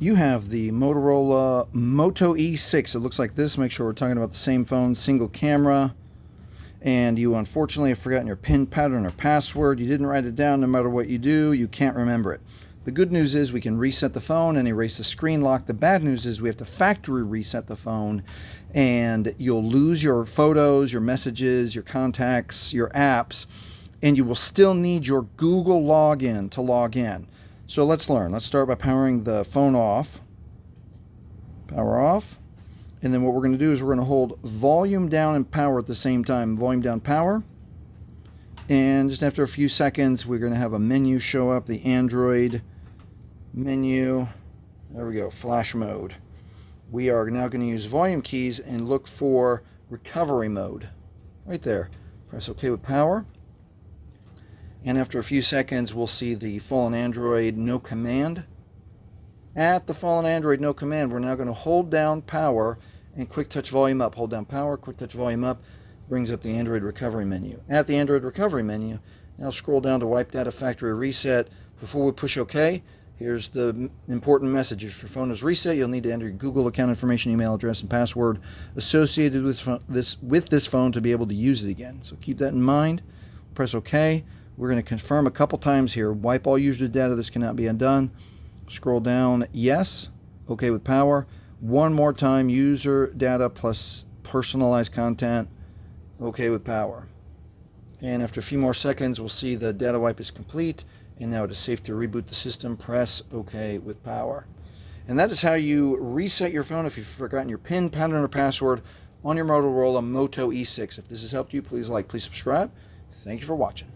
You have the Motorola Moto E6. It looks like this. Make sure we're talking about the same phone, single camera. And you unfortunately have forgotten your PIN pattern or password. You didn't write it down. No matter what you do, you can't remember it. The good news is we can reset the phone and erase the screen lock. The bad news is we have to factory reset the phone, and you'll lose your photos, your messages, your contacts, your apps, and you will still need your Google login to log in. So let's learn. Let's start by powering the phone off. Power off. And then what we're going to do is we're going to hold volume down and power at the same time. Volume down, power. And just after a few seconds, we're going to have a menu show up, the Android menu. There we go, flash mode. We are now going to use volume keys and look for recovery mode. Right there. Press OK with power. And after a few seconds, we'll see the fallen Android no command. At the fallen Android no command, we're now going to hold down power and quick touch volume up. Hold down power, quick touch volume up, brings up the Android recovery menu. At the Android recovery menu, now scroll down to wipe data factory reset. Before we push OK, here's the important message. If your phone is reset, you'll need to enter your Google account information, email address, and password associated with this phone to be able to use it again. So keep that in mind. Press OK. We're going to confirm a couple times here. Wipe all user data. This cannot be undone. Scroll down. Yes. OK with power. One more time. User data plus personalized content. OK with power. And after a few more seconds, we'll see the data wipe is complete. And now it is safe to reboot the system. Press OK with power. And that is how you reset your phone if you've forgotten your PIN, pattern, or password on your Motorola Moto E6. If this has helped you, please like, please subscribe. Thank you for watching.